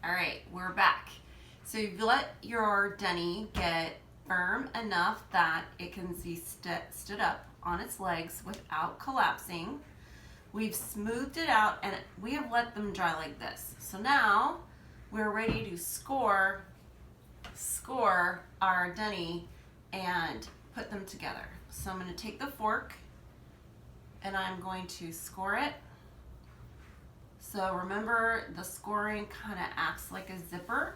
All right, we're back. So you've let your dunny get firm enough that it can be stood up on its legs without collapsing. We've smoothed it out and we have let them dry like this. So now we're ready to score our dunny and put them together. So I'm going to take the fork and I'm going to score it. So remember, the scoring kind of acts like a zipper,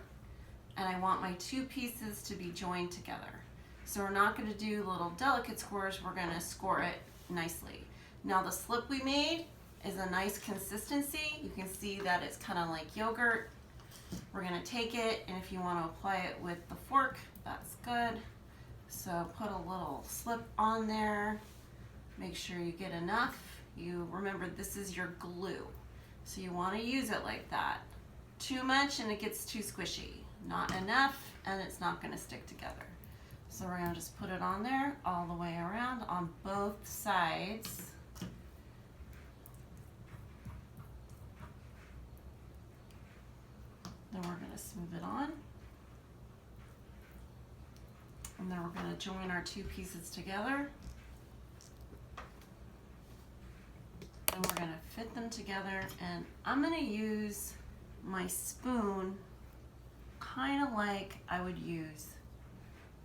and I want my two pieces to be joined together. So we're not going to do little delicate scores, we're going to score it nicely. Now the slip we made is a nice consistency. You can see that it's kind of like yogurt. We're going to take it, and if you want to apply it with the fork, that's good. So put a little slip on there. Make sure you get enough. You remember, this is your glue. So you want to use it like that. Too much and it gets too squishy. Not enough and it's not going to stick together. So we're going to just put it on there all the way around on both sides. Then we're going to smooth it on. And then we're going to join our two pieces together. And we're going to fit them together, and I'm going to use my spoon kind of like I would use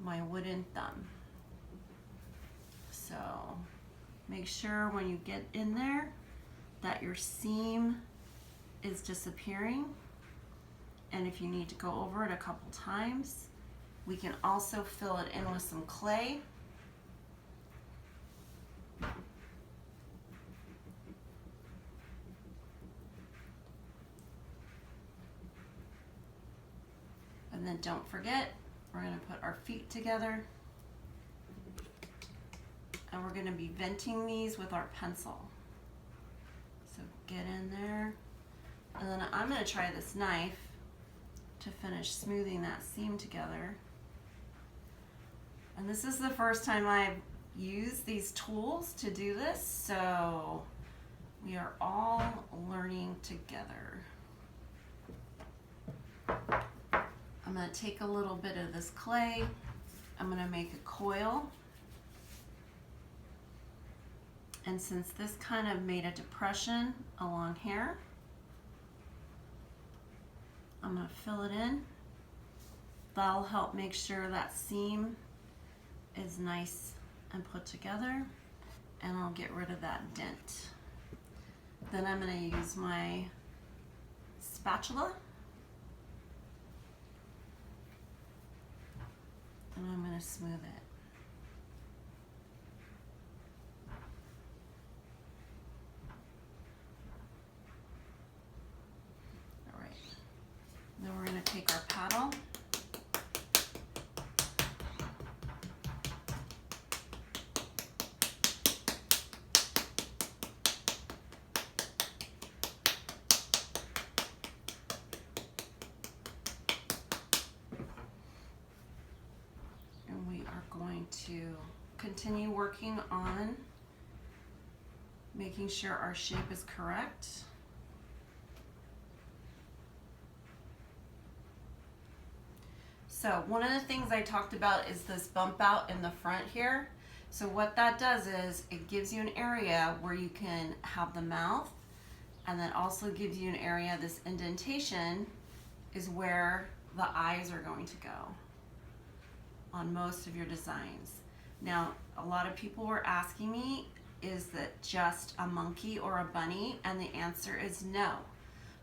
my wooden thumb. So make sure when you get in there that your seam is disappearing, and if you need to go over it a couple times, we can also fill it in with some clay. And then don't forget, we're going to put our feet together, and we're going to be venting these with our pencil. So get in there, and then I'm going to try this knife to finish smoothing that seam together. And this is the first time I've used these tools to do this, so we are all learning together. I'm going to take a little bit of this clay. I'm going to make a coil. And since this kind of made a depression along here, I'm going to fill it in. That'll help make sure that seam is nice and put together, and I'll get rid of that dent. Then I'm going to use my spatula, and I'm going to smooth it. All right. Then we're going to take our paddle. Going to continue working on making sure our shape is correct. So one of the things I talked about is this bump out in the front here. So what that does is it gives you an area where you can have the mouth, and then also gives you an area, this indentation is where the eyes are going to go on most of your designs. Now, a lot of people were asking me, is that just a monkey or a bunny? And the answer is no.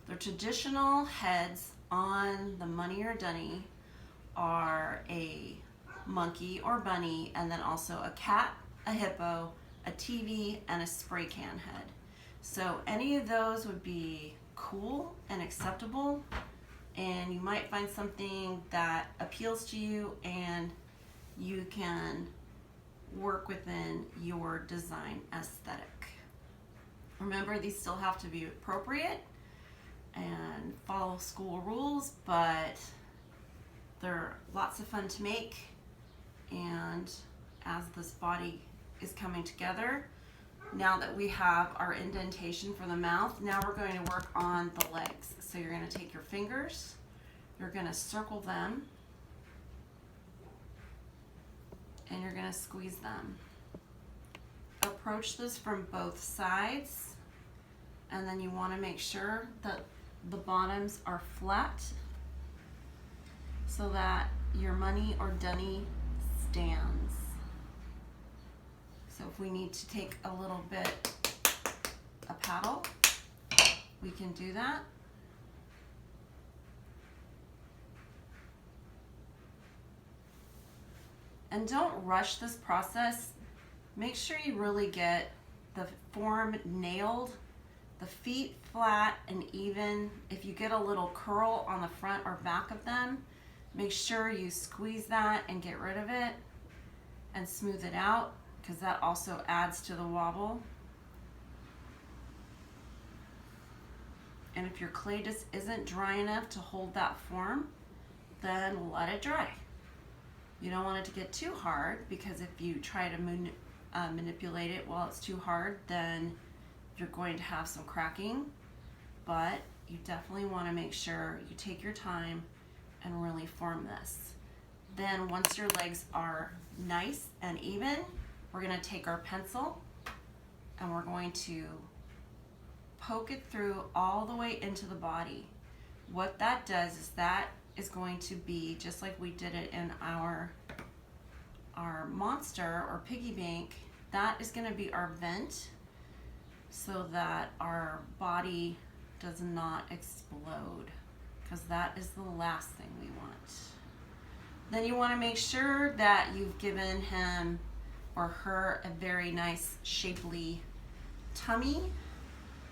The traditional heads on the money or dunny are a monkey or bunny, and then also a cat, a hippo, a TV, and a spray can head. So any of those would be cool and acceptable, and you might find something that appeals to you and you can work within your design aesthetic. Remember, these still have to be appropriate and follow school rules, but they're lots of fun to make. And as this body is coming together, now that we have our indentation for the mouth, now we're going to work on the legs. So you're going to take your fingers You're going to circle them and you're going to squeeze them. Approach this from both sides, and then you want to make sure that the bottoms are flat so that your money or dunny stands. So if we need to take a little bit of paddle, we can do that. And don't rush this process. Make sure you really get the form nailed, the feet flat and even. If you get a little curl on the front or back of them, make sure you squeeze that and get rid of it and smooth it out, because that also adds to the wobble. And if your clay just isn't dry enough to hold that form, then let it dry. You don't want it to get too hard, because if you try to manipulate it while it's too hard, then you're going to have some cracking. But you definitely want to make sure you take your time and really form this. Then once your legs are nice and even, we're going to take our pencil and we're going to poke it through all the way into the body. What that does is that is going to be just like we did it in our monster or piggy bank. That is going to be our vent so that our body does not explode, because that is the last thing we want. Then you want to make sure that you've given him or her a very nice shapely tummy.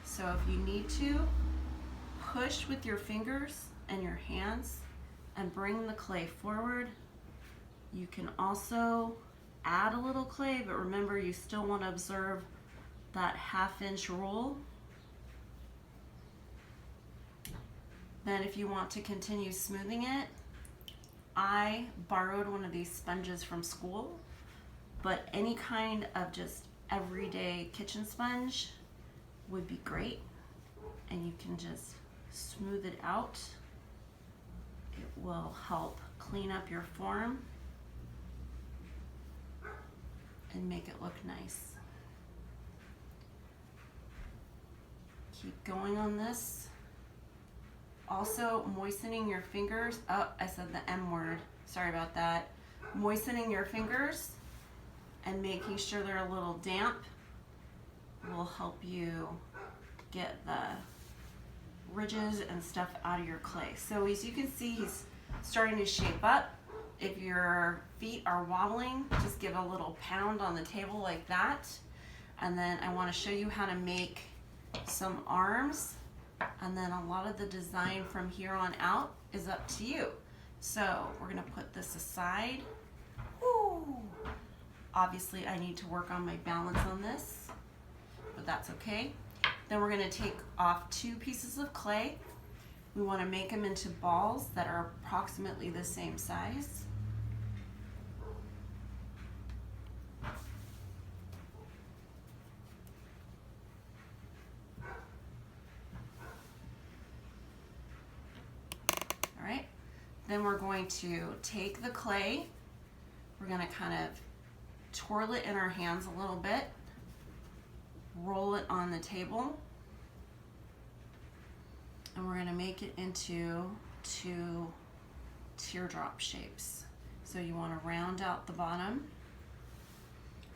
So if you need to, push with your fingers and your hands and bring the clay forward. You can also add a little clay, but remember, you still want to observe that 1/2 inch rule. Then if you want to continue smoothing it, I borrowed one of these sponges from school, but any kind of just everyday kitchen sponge would be great, and you can just smooth it out. It will help clean up your form and make it look nice. Keep going on this. Also moistening your fingers. Oh, I said the M word. Sorry about that. Moistening your fingers and making sure they're a little damp will help you get the ridges and stuff out of your clay. So as you can see, he's starting to shape up. If your feet are wobbling, just give a little pound on the table like that. And then I want to show you how to make some arms. And then a lot of the design from here on out is up to you. So we're going to put this aside. Woo! Obviously, I need to work on my balance on this, but that's okay. Then we're going to take off 2 pieces of clay. We want to make them into balls that are approximately the same size. All right. Then we're going to take the clay. We're going to kind of twirl it in our hands a little bit. Roll it on the table, and we're going to make it into 2 teardrop shapes. So you want to round out the bottom,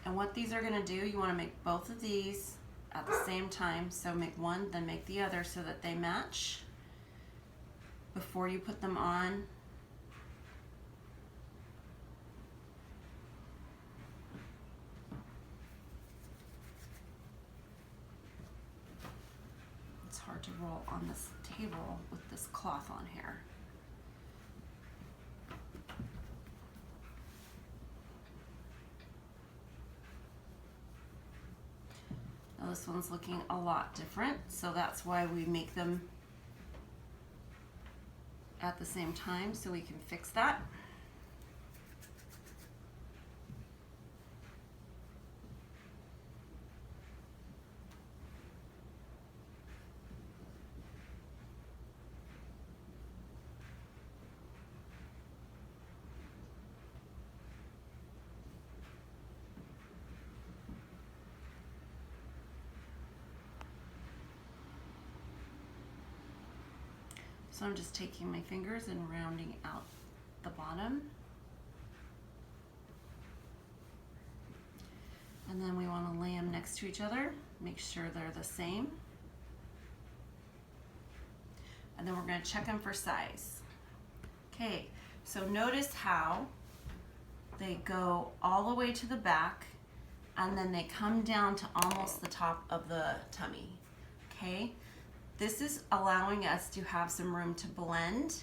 and what these are going to do, you want to make both of these at the same time. So make one, then make the other so that they match before you put them on. Hard to roll on this table with this cloth on here. Now this one's looking a lot different, so that's why we make them at the same time, so we can fix that. So I'm just taking my fingers and rounding out the bottom. And then we want to lay them next to each other, make sure they're the same. And then we're going to check them for size. Okay, so notice how they go all the way to the back and then they come down to almost the top of the tummy. Okay, this is allowing us to have some room to blend,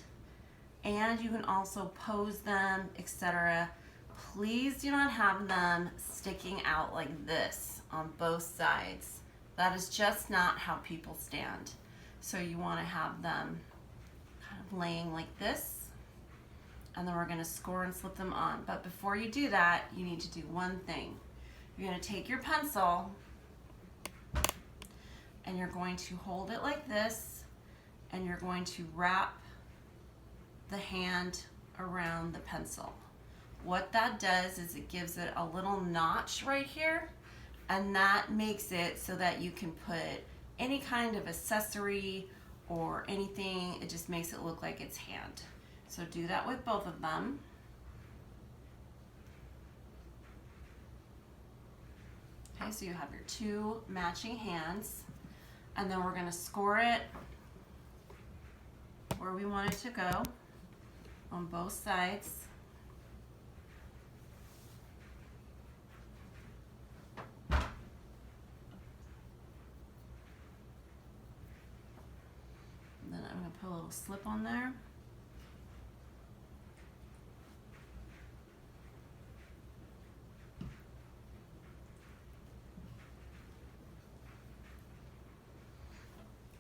and you can also pose them, etc. Please do not have them sticking out like this on both sides. That is just not how people stand. So you want to have them kind of laying like this, and then we're going to score and slip them on. But before you do that, you need to do one thing. You're going to take your pencil and you're going to hold it like this, and you're going to wrap the hand around the pencil. What that does is it gives it a little notch right here, and that makes it so that you can put any kind of accessory or anything. It just makes it look like it's hand. So do that with both of them. Okay, so you have your two matching hands, and then we're going to score it where we want it to go on both sides. And then I'm going to put a little slip on there.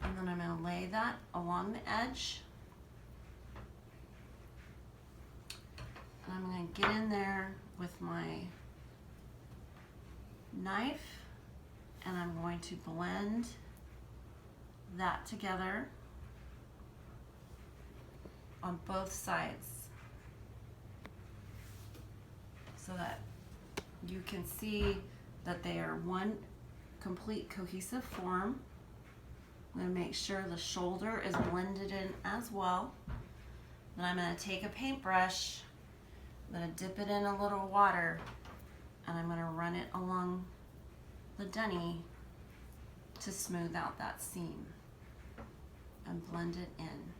And then I'm going to lay that along the edge. And I'm going to get in there with my knife, and I'm going to blend that together on both sides so that you can see that they are one complete cohesive form. I'm going to make sure the shoulder is blended in as well. Then I'm going to take a paintbrush, I'm going to dip it in a little water, and I'm going to run it along the dunny to smooth out that seam and blend it in.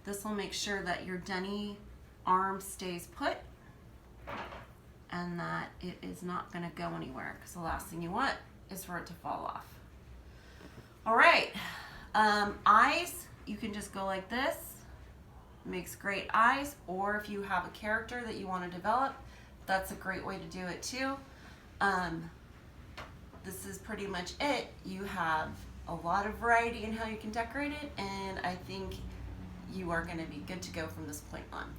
This will make sure that your dunny arm stays put and that it is not going to go anywhere, because the last thing you want is for it to fall off. All right, eyes, you can just go like this. Makes great eyes, or if you have a character that you want to develop, that's a great way to do it too. This is pretty much it. You have a lot of variety in how you can decorate it, and I think you are going to be good to go from this point on.